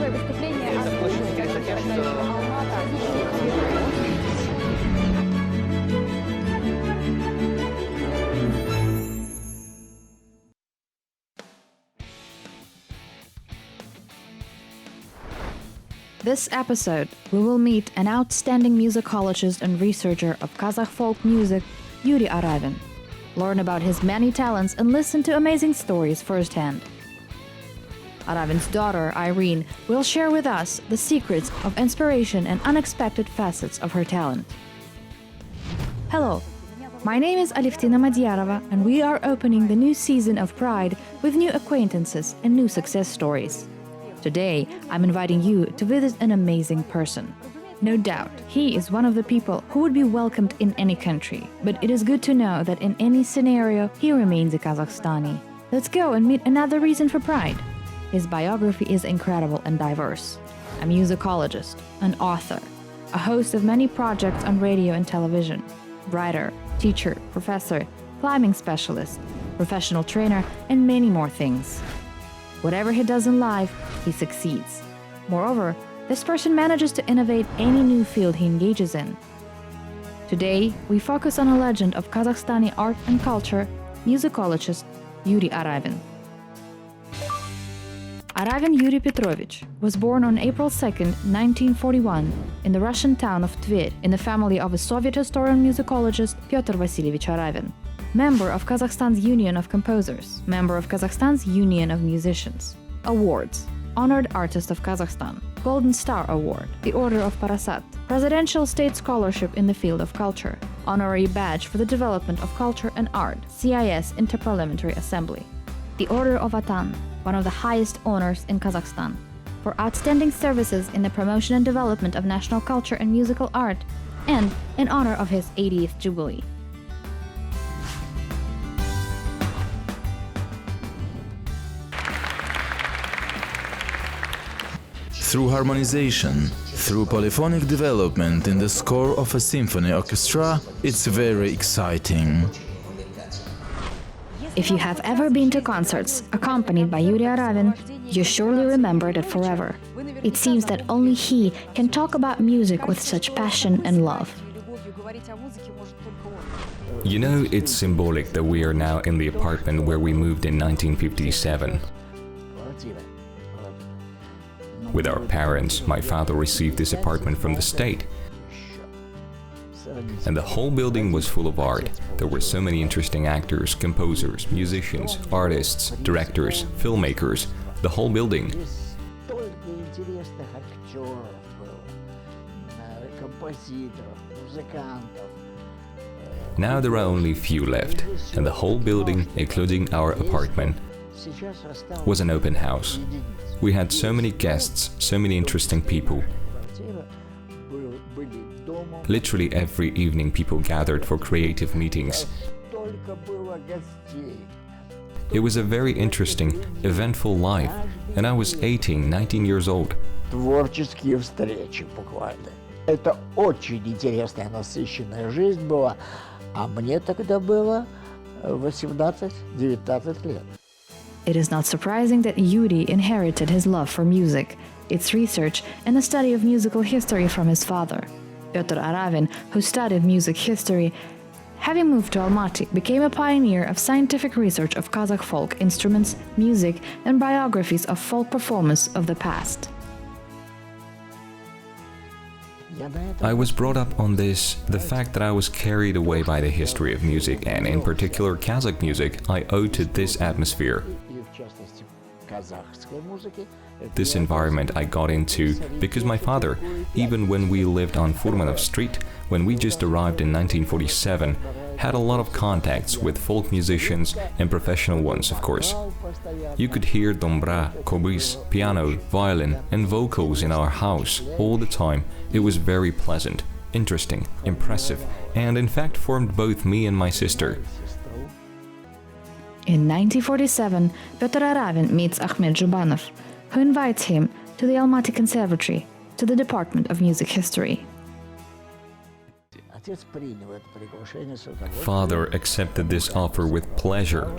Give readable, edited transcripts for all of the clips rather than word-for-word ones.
первое выступление This episode, we will meet an outstanding musicologist and researcher of Kazakh folk music, Yuri Aravin. Learn about his many talents and listen to amazing stories firsthand. Aravin's daughter, Irene, will share with us the secrets of inspiration and unexpected facets of her talent. Hello, my name is Aliftina Madyarova, and we are opening the new season of Pride with new acquaintances and new success stories. Today, I'm inviting you to visit an amazing person. No doubt, he is one of the people who would be welcomed in any country, but it is good to know that in any scenario, he remains a Kazakhstani. Let's go and meet another reason for pride. His biography is incredible and diverse. A musicologist, an author, a host of many projects on radio and television, writer, teacher, professor, climbing specialist, professional trainer, and many more things. Whatever he does in life, he succeeds. Moreover, this person manages to innovate any new field he engages in. Today, we focus on a legend of Kazakhstani art and culture, musicologist Yuri Aravin. Aravin Yuri Petrovich was born on April 2, 1941, in the Russian town of Tver, in the family of a Soviet historian musicologist Pyotr Vasilievich Aravin. Member of Kazakhstan's Union of Composers, member of Kazakhstan's Union of Musicians. Awards: Honored Artist of Kazakhstan, Golden Star Award, the Order of Parasat, Presidential State Scholarship in the field of culture, Honorary Badge for the Development of Culture and Art, CIS Interparliamentary Assembly, the Order of Atan, one of the highest honors in Kazakhstan, for outstanding services in the promotion and development of national culture and musical art, and in honor of his 80th Jubilee. Through harmonization, through polyphonic development in the score of a symphony orchestra, it's very exciting. If you have ever been to concerts accompanied by Yuri Aravin, you surely remembered it forever. It seems that only he can talk about music with such passion and love. You know, it's symbolic that we are now in the apartment where we moved in 1957. With our parents, my father received this apartment from the state. And the whole building was full of art. There were so many interesting actors, composers, musicians, artists, directors, filmmakers. The whole building. Now there are only few left, and the whole building, including our apartment, was an open house. We had so many guests, so many interesting people. Literally every evening people gathered for creative meetings. It was a very interesting, eventful life, and I was 18, 19 years old. Творческие встречи буквально. Это очень интересная, насыщенная жизнь была, а мне тогда было 18-19 лет. It is not surprising that Yuri inherited his love for music, its research, and the study of musical history from his father. Pyotr Aravin, who studied music history, having moved to Almaty, became a pioneer of scientific research of Kazakh folk instruments, music, and biographies of folk performers of the past. I was brought up on this, the fact that I was carried away by the history of music, and in particular Kazakh music, I owe to this atmosphere. This environment I got into because my father, even when we lived on Furmanov Street, when we just arrived in 1947, had a lot of contacts with folk musicians and professional ones, of course. You could hear dombra, kobys, piano, violin, and vocals in our house all the time. It was very pleasant, interesting, impressive, and in fact formed both me and my sister. In 1947, Pyotr Aravin meets Ahmet Zhubanov, who invites him to the Almaty Conservatory, to the Department of Music History. Father accepted this offer with pleasure.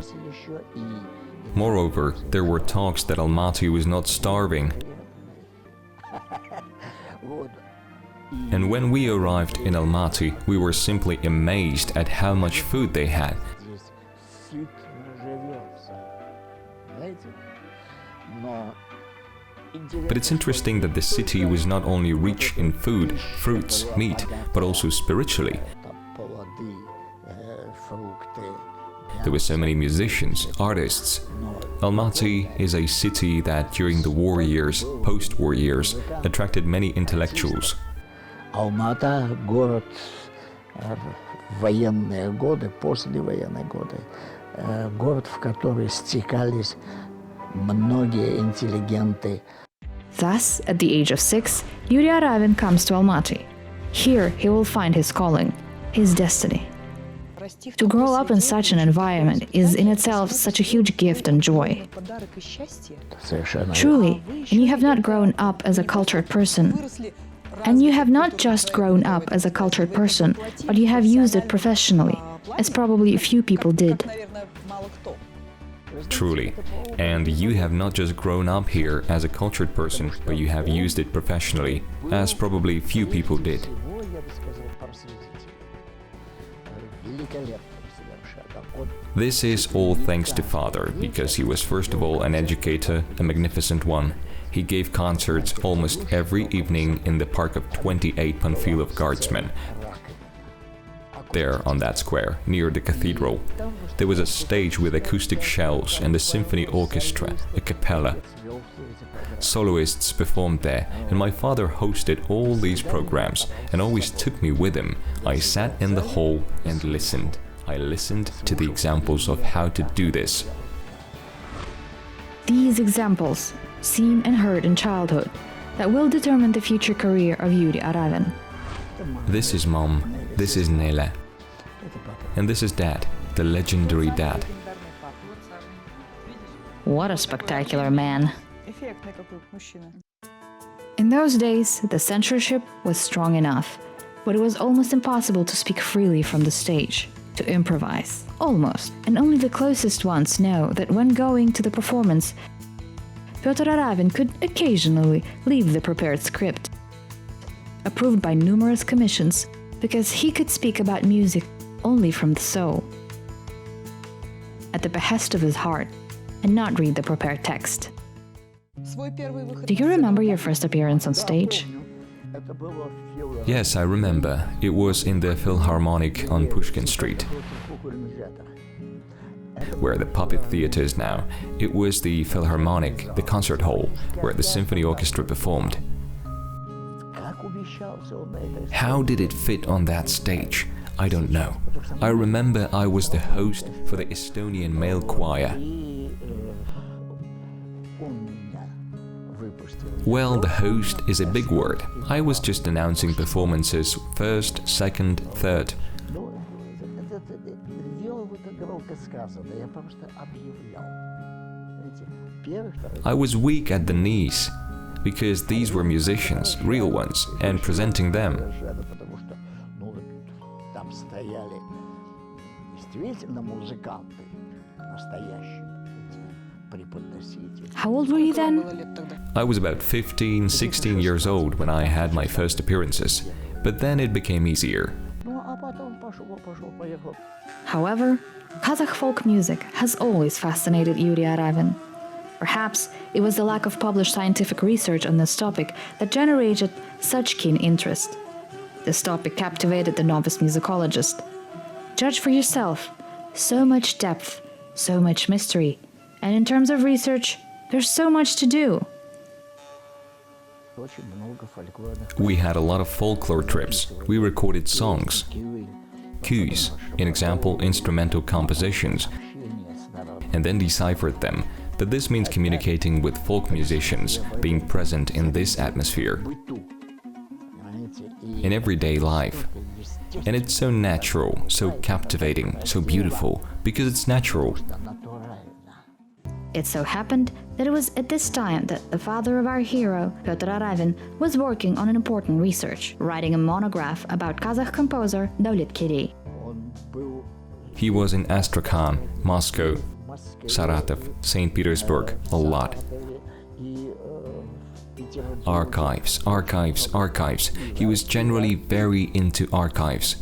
Moreover, there were talks that Almaty was not starving. And when we arrived in Almaty, we were simply amazed at how much food they had. But it's interesting that the city was not only rich in food, fruits, meat, but also spiritually. There were so many musicians, artists. Almaty is a city that during the war years, post-war years, attracted many intellectuals. Алмата – город в военные годы, послевоенные годы, город, в который стекались многие интеллигенты. Thus, at the age of 6, Yuri Aravin comes to Almaty. Here, he will find his calling, his destiny. To grow up in such an environment is in itself such a huge gift and joy. Truly, and you have not grown up as a cultured person. And you have not just grown up as a cultured person, but you have used it professionally, as probably few people did. Truly. And you have not just grown up here as a cultured person, but you have used it professionally, as probably few people did. This is all thanks to Father, because he was first of all an educator, a magnificent one. He gave concerts almost every evening in the park of 28 Panfilov Guardsmen. There, on that square, near the cathedral, there was a stage with acoustic shells and a symphony orchestra, a cappella. Soloists performed there, and my father hosted all these programs and always took me with him. I sat in the hall and listened. I listened to the examples of how to do this. These examples, seen and heard in childhood, that will determine the future career of Yuri Aravin. This is Mom, this is Nele, and this is Dad, the legendary Dad. What a spectacular man. In those days, the censorship was strong enough, but it was almost impossible to speak freely from the stage, to improvise. Almost. And only the closest ones know that when going to the performance, Pyotr Aravin could occasionally leave the prepared script, approved by numerous commissions, because he could speak about music only from the soul, at the behest of his heart, and not read the prepared text. Do you remember your first appearance on stage? Yes, I remember. It was in the Philharmonic on Pushkin Street, where the puppet theater is now. It was the Philharmonic, the concert hall, where the symphony orchestra performed. How did it fit on that stage? I don't know. I remember I was the host for the Estonian male choir. Well, the host is a big word. I was just announcing performances first, second, third. I was weak at the knees, because these were musicians, real ones, and presenting them. How old were you then? I was about 15, 16 years old when I had my first appearances, but then it became easier. However, Kazakh folk music has always fascinated Yuri Aravin. Perhaps it was the lack of published scientific research on this topic that generated such keen interest. This topic captivated the novice musicologist. Judge for yourself. So much depth, so much mystery, and in terms of research, there's so much to do. We had a lot of folklore trips. We recorded songs, cues, in example, instrumental compositions, and then deciphered them. That this means communicating with folk musicians, being present in this atmosphere, in everyday life. And it's so natural, so captivating, so beautiful, because it's natural. It so happened that it was at this time that the father of our hero, Pyotr Aravin, was working on an important research, writing a monograph about Kazakh composer Davlet Kirey. He was in Astrakhan, Moscow, Saratov, St. Petersburg, a lot. Archives, archives, archives. He was generally very into archives.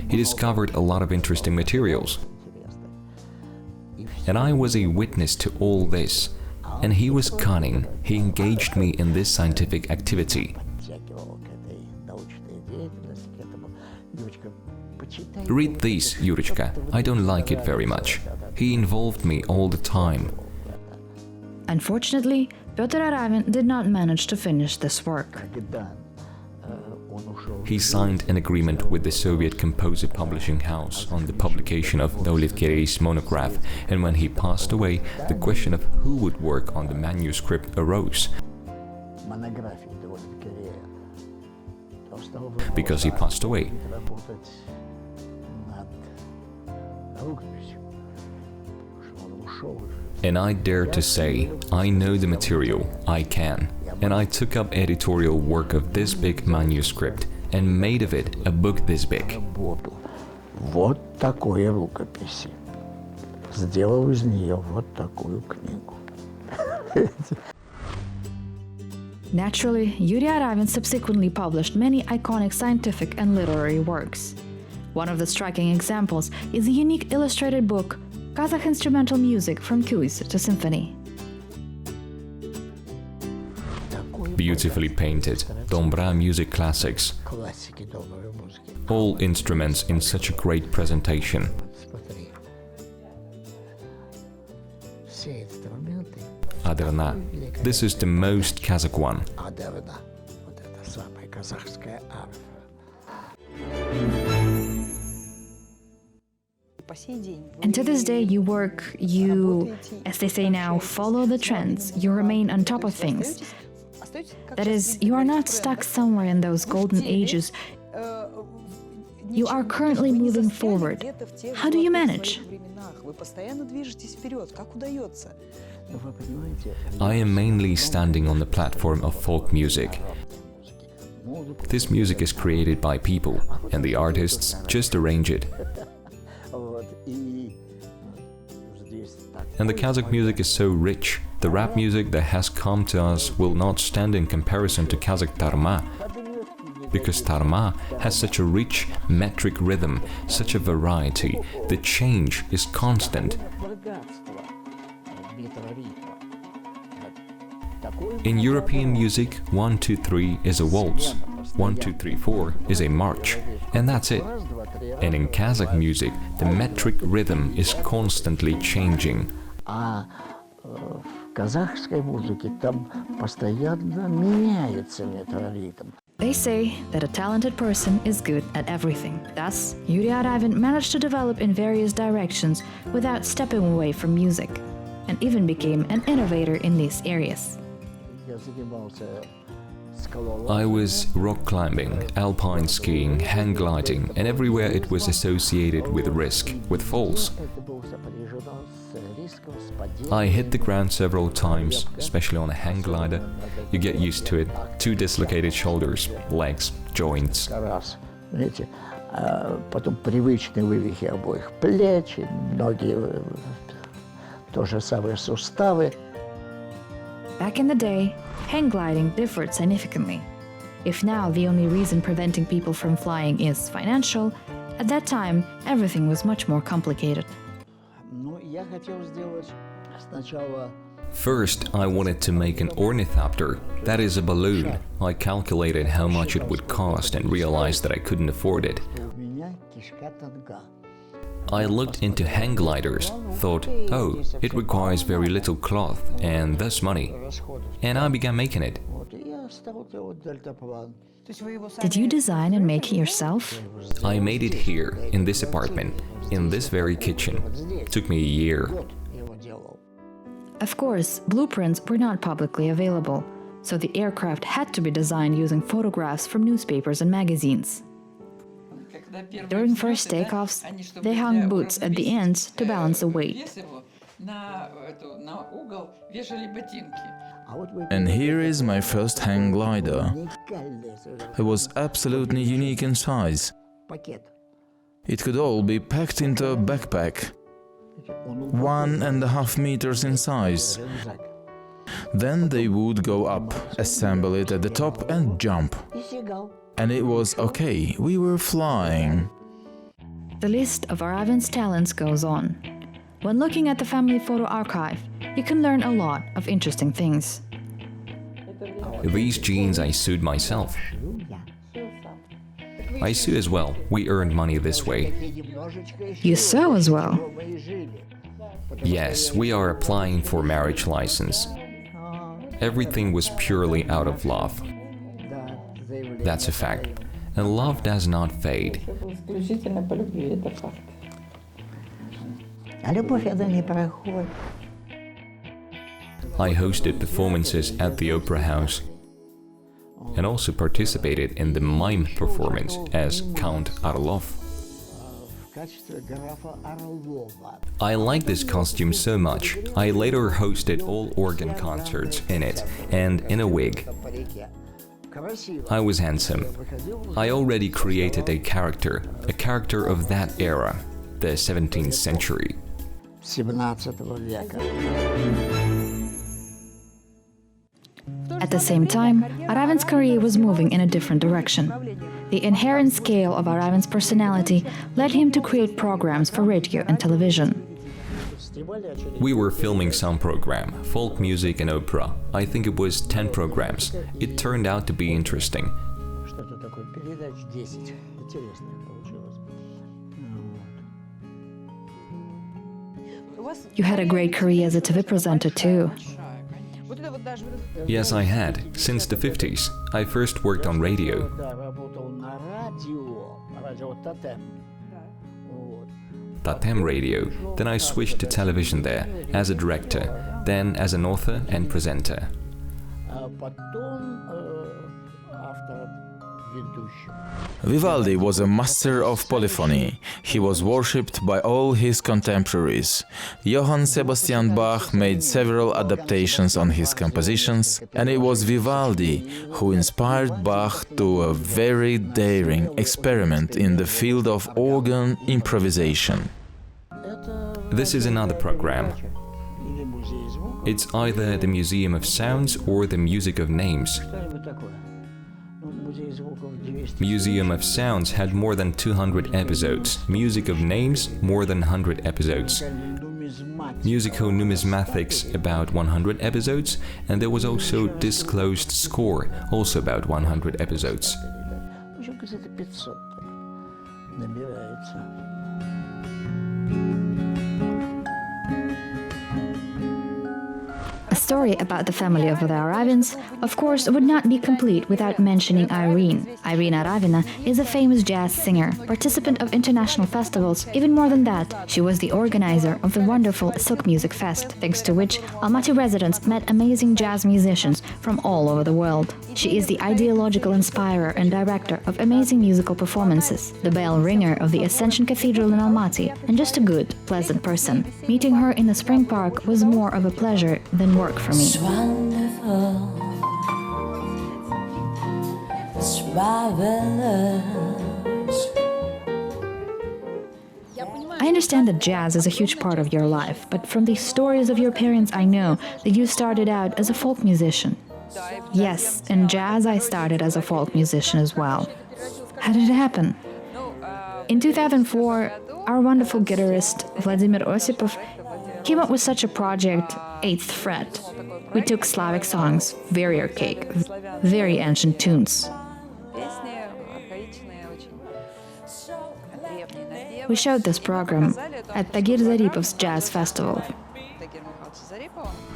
He discovered a lot of interesting materials. And I was a witness to all this. And he was cunning. He engaged me in this scientific activity. Read this, Yurichka. I don't like it very much. He involved me all the time. Unfortunately, Yuri Aravin did not manage to finish this work. He signed an agreement with the Soviet Composer Publishing House on the publication of Davletkerei's monograph, and when he passed away, the question of who would work on the manuscript arose. Because he passed away. And I dare to say, I know the material, I can. And I took up editorial work of this big manuscript and made of it a book this big. Вот такой рукописи. Сделал из нее вот такую книгу. Naturally, Yuri Aravin subsequently published many iconic scientific and literary works. One of the striking examples is the unique illustrated book, Kazakh Instrumental Music from Quiz to Symphony. Beautifully painted, Dombra music classics. All instruments in such a great presentation. Arna. This is the most Kazakh one. And to this day you work, you, as they say now, follow the trends, you remain on top of things. That is, you are not stuck somewhere in those golden ages. You are currently moving forward. How do you manage? I am mainly standing on the platform of folk music. This music is created by people, and the artists just arrange it. And the Kazakh music is so rich. The rap music that has come to us will not stand in comparison to Kazakh tarma, because tarma has such a rich metric rhythm, such a variety. The change is constant. In European music, 1, 2, 3 is a waltz, 1, 2, 3, 4 is a march, and that's it. And in Kazakh music, the metric rhythm is constantly changing. В казахской музыке там постоянно меняется метроритм. They say that a talented person is good at everything. Thus, Yuri Aravin managed to develop in various directions without stepping away from music, and even became an innovator in these areas. I was rock climbing, alpine skiing, hang gliding, and everywhere it was associated with risk, with falls. I hit the ground several times, especially on a hang glider. You get used to it. 2 dislocated shoulders, legs, joints. Знаете, потом привычные вывихи обоих плеч, ноги, то же самое суставы. Back in the day, hang gliding differed significantly. If now the only reason preventing people from flying is financial, at that time everything was much more complicated. First, I wanted to make an ornithopter, that is a balloon. I calculated how much it would cost and realized that I couldn't afford it. I looked into hang gliders, thought, oh, it requires very little cloth and thus money. And I began making it. Did you design and make it yourself? I made it here, in this apartment, in this very kitchen. It took me a year. Of course, blueprints were not publicly available, so the aircraft had to be designed using photographs from newspapers and magazines. During first takeoffs, they hung boots at the ends to balance the weight. And here is my first hang glider. It was absolutely unique in size. It could all be packed into a backpack. 1.5 meters in size. Then they would go up, assemble it at the top and jump. And it was okay, we were flying. The list of Aravin's talents goes on. When looking at the family photo archive, you can learn a lot of interesting things. These jeans I sewed myself. I sew as well. We earned money this way. You sew as well? Yes, we are applying for marriage license. Everything was purely out of love. That's a fact. And love does not fade. I hosted performances at the Opera House and also participated in the mime performance as Count Orlov. I like this costume so much. I later hosted all organ concerts in it and in a wig. I was handsome. I already created a character of that era, the 17th century. At the same time, Aravin's career was moving in a different direction. The inherent scale of Aravin's personality led him to create programs for radio and television. We were filming some program, folk music and opera. I think it was 10 programs. It turned out to be interesting. You had a great career as a TV presenter too. Yes, I had. Since the 50s. I first worked on radio. Tatem radio. Then I switched to television there, as a director, then as an author and presenter. Vivaldi was a master of polyphony. He was worshipped by all his contemporaries. Johann Sebastian Bach made several adaptations on his compositions, and it was Vivaldi who inspired Bach to a very daring experiment in the field of organ improvisation. This is another program. It's either the Museum of Sounds or the Music of Names. Museum of Sounds had more than 200 episodes. Music of Names, more than 100 episodes. Musical numismatics, about 100 episodes, and there was also Disclosed Score, also about 100 episodes. A story about the family of the Aravins, of course, would not be complete without mentioning Irene. Irene Aravin is a famous jazz singer, participant of international festivals. Even more than that, she was the organizer of the wonderful Souk Music Fest, thanks to which Almaty residents met amazing jazz musicians from all over the world. She is the ideological inspirer and director of amazing musical performances, the bell ringer of the Ascension Cathedral in Almaty, and just a good, pleasant person. Meeting her in the Spring Park was more of a pleasure than work for me. It's wonderful. It's marvelous. I understand that jazz is a huge part of your life, but from the stories of your parents I know that you started out as a folk musician. Yes, in jazz I started as a folk musician as well. How did it happen? In 2004, our wonderful guitarist Vladimir Osipov came up with such a project, 8th Fret. We took Slavic songs, very archaic, very ancient tunes. We showed this program at Tagir Zaripov's Jazz Festival.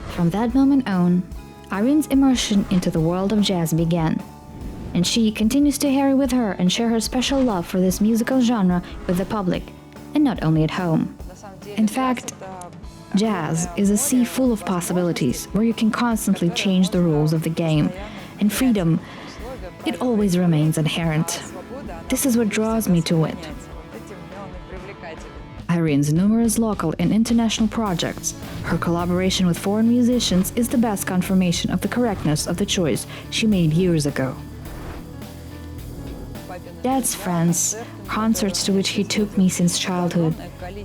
From that moment on, Irene's immersion into the world of jazz began, and she continues to carry with her and share her special love for this musical genre with the public, and not only at home. In fact, jazz is a sea full of possibilities where you can constantly change the rules of the game, and freedom, it always remains inherent. This is what draws me to it. Irene's numerous local and international projects, her collaboration with foreign musicians is the best confirmation of the correctness of the choice she made years ago. dad's friends, concerts to which he took me since childhood.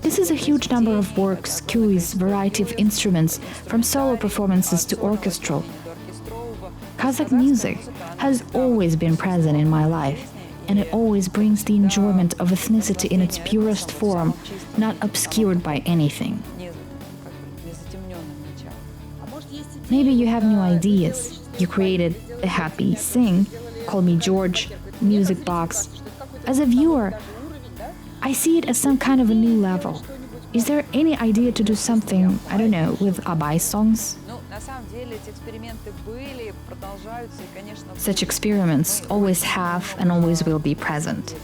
This is a huge number of works, cues, variety of instruments, from solo performances to orchestral. Kazakh music has always been present in my life, and it always brings the enjoyment of ethnicity in its purest form, not obscured by anything. Maybe you have new ideas. You created a happy sing, Call Me George, music box. As a viewer, I see it as some kind of a new level. Is there any idea to do something, I don't know, with Abay songs? Such experiments always have and always will be present.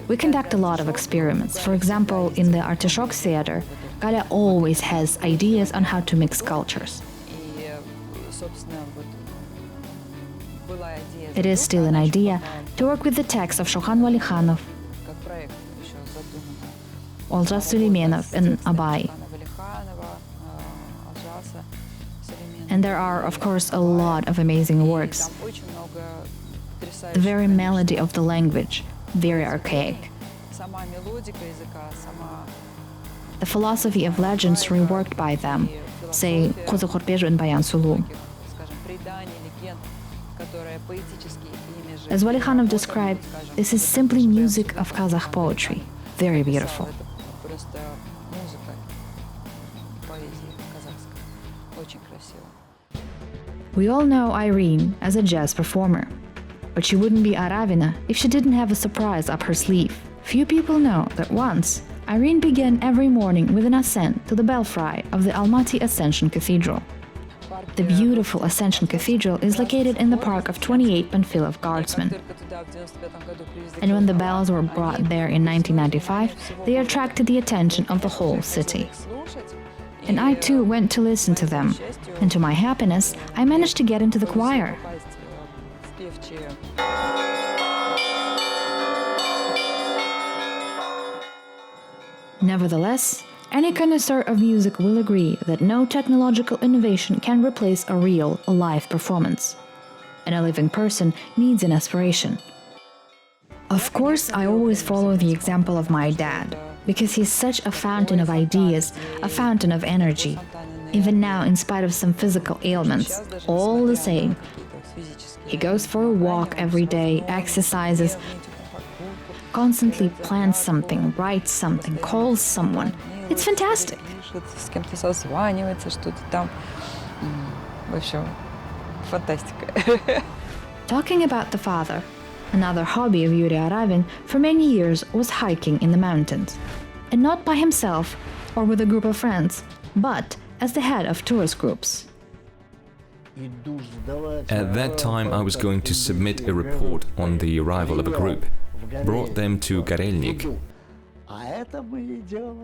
We conduct a lot of experiments. For example, in the Artichoke Theater, Gaля always has ideas on how to mix cultures. It is still an idea to work with the text of Shohan Walikhanov, Olja Suleimenov, and Abay. And there are, of course, a lot of amazing works. The very melody of the language, very archaic. The philosophy of legends reworked by them, say Qazaq and Bayan Sulu. As Walikhanov described, this is simply music of Kazakh poetry, very beautiful. We all know Irene as a jazz performer, but she wouldn't be Aravina if she didn't have a surprise up her sleeve. Few people know that once, Irene began every morning with an ascent to the belfry of the Almaty Ascension Cathedral. The beautiful Ascension Cathedral is located in the park of 28 Panfilov Guardsmen. And when the bells were brought there in 1995, they attracted the attention of the whole city. And I too went to listen to them, and to my happiness, I managed to get into the choir. Nevertheless, any connoisseur of music will agree that no technological innovation can replace a real, live performance. And a living person needs an aspiration. Of course, I always follow the example of my dad, because he's such a fountain of ideas, a fountain of energy. Even now, in spite of some physical ailments, all the same. He goes for a walk every day, exercises, constantly plans something, writes something, calls someone. It's fantastic. С кем-то созванивается, что-то там. В общем, фантастика. Talking about the father, another hobby of Yuri Aravin for many years was hiking in the mountains. And not by himself or with a group of friends, but as the head of tourist groups. At that time, I was going to submit a report on the arrival of a group, brought them to Karelnik.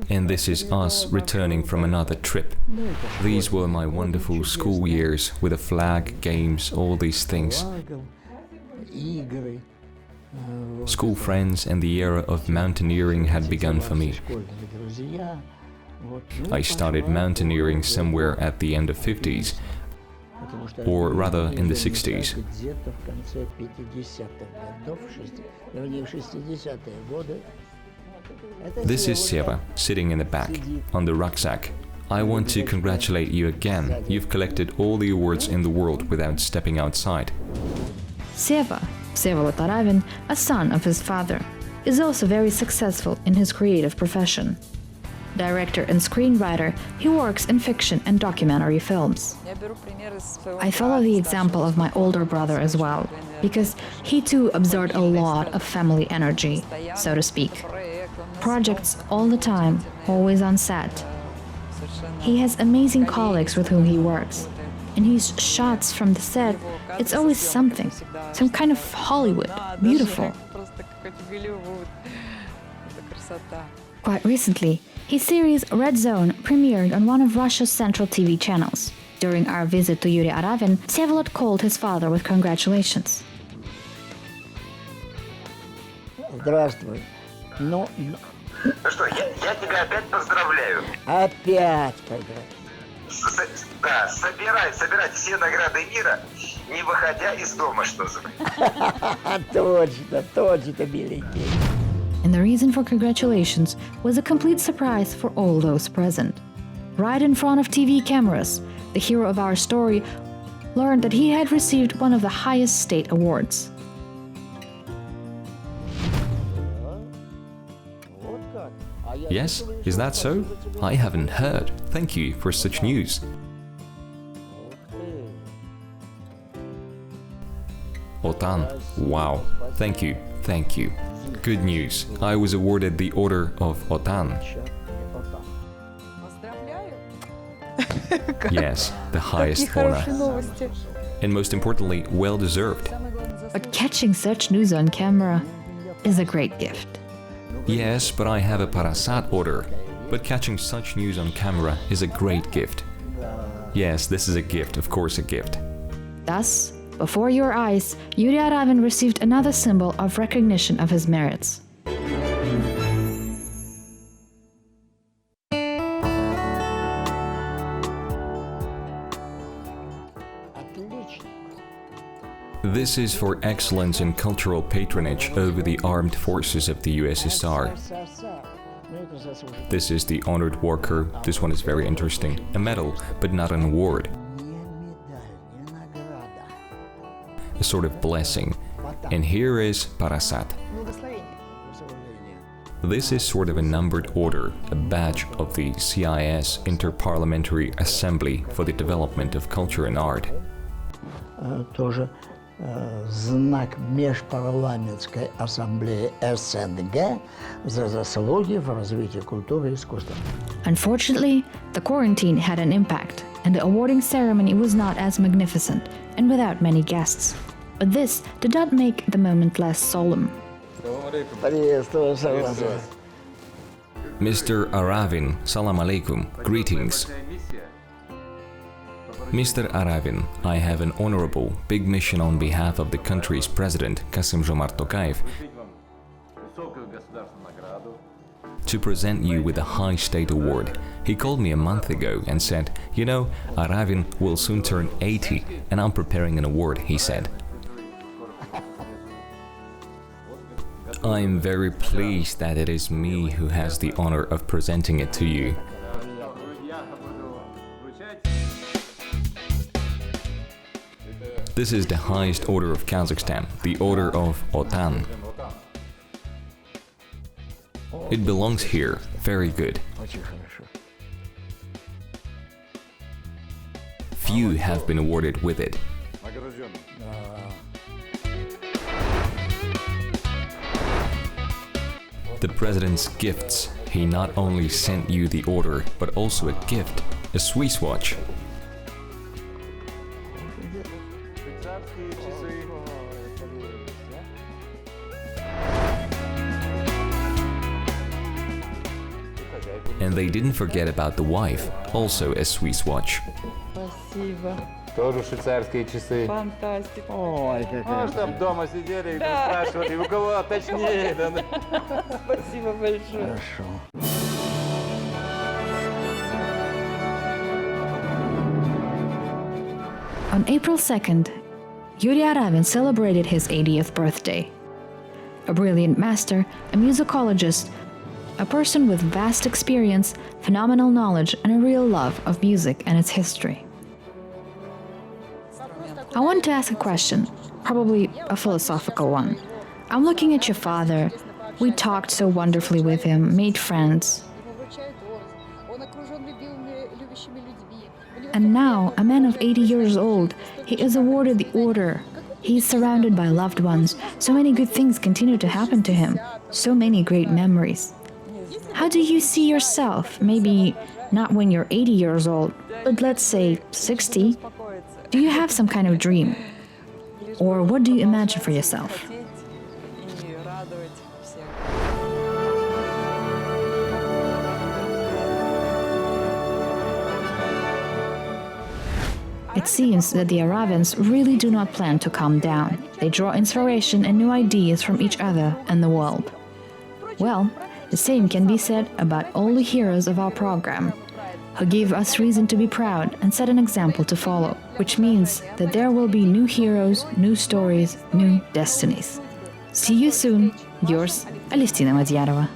And this is us returning from another trip. These were my wonderful school years with a flag, games, all these things. School friends and the era of mountaineering had begun for me. I started mountaineering somewhere at the end of 50s, or rather in the 60s. This is Seva, sitting in the back, on the rucksack. I want to congratulate you again. You've collected all the awards in the world without stepping outside. Seva, Vsevolod Aravin, a son of his father, is also very successful in his creative profession. Director and screenwriter, he works in fiction and documentary films. I follow the example of my older brother as well, because he too absorbed a lot of family energy, so to speak. Projects all the time, always on set. He has amazing colleagues with whom he works, and his shots from the set, it's always something, some kind of Hollywood, beautiful. Quite recently, his series Red Zone premiered on one of Russia's central TV channels. During our visit to Yuri Aravin, Vsevolod called his father with congratulations. Здравствуй. Ну что, я тебя опять поздравляю. Опять поздравляю. Да, собирать все награды мира не выходя из дома, что за... Точно, точно, миленький. And the reason for congratulations was a complete surprise for all those present. Right in front of TV cameras, the hero of our story learned that he had received one of the highest state awards. Yes, is that so? I haven't heard. Thank you for such news. Otan, wow. Thank you, thank you. Good news. I was awarded the Order of Otan. Yes, the highest honor. And most importantly, well deserved. But catching such news on camera is a great gift. Yes, but I have a Parasat order. But catching such news on camera is a great gift. Yes, this is a gift, of course a gift. Thus, before your eyes, Yuri Aravin received another symbol of recognition of his merits. This is for excellence in cultural patronage over the armed forces of the USSR. This is the honored worker. This one is very interesting. A medal, but not an award. A sort of blessing. And here is Parasat. This is sort of a numbered order, a badge of the CIS Interparliamentary Assembly for the Development of Culture and Art. Тоже знак Межпарламентской ассамблеи СНГ за заслуги в развитии культуры и искусства. Unfortunately, the quarantine had an impact, and the awarding ceremony was not as magnificent, and without many guests. But this did not make the moment less solemn. Mr. Aravin, salam alaikum, greetings. Mr. Aravin, I have an honorable, big mission on behalf of the country's president, Kassym-Jomart Tokayev, to present you with a high state award. He called me a month ago and said, you know, Aravin will soon turn 80 and I'm preparing an award, he said. I'm very pleased that it is me who has the honor of presenting it to you. This is the highest order of Kazakhstan, the Order of Otan. It belongs here. Very good. Few have been awarded with it. The president's gifts. He not only sent you the order, but also a gift, a Swiss watch. And they didn't forget about the wife, also a Swiss watch. Спасибо. Тоже швейцарские часы. Фантастика. Ой, какая. Там дома сидели и спрашивали, у кого точнее. Спасибо большое. Хорошо. On April 2nd, Yuri Aravin celebrated his 80th birthday. A brilliant master, a musicologist, a person with vast experience, phenomenal knowledge, and a real love of music and its history. I want to ask a question, probably a philosophical one. I'm looking at your father. We talked so wonderfully with him, made friends. And now, a man of 80 years old, he is awarded the order. He is surrounded by loved ones. So many good things continue to happen to him. So many great memories. How do you see yourself? Maybe not when you're 80 years old, but let's say 60. Do you have some kind of dream? Or what do you imagine for yourself? It seems that the Aravins really do not plan to calm down. They draw inspiration and new ideas from each other and the world. Well, the same can be said about all the heroes of our program. who gave us reason to be proud and set an example to follow, which means that there will be new heroes, new stories, new destinies. See you soon. Yours, Alestina Madyarova.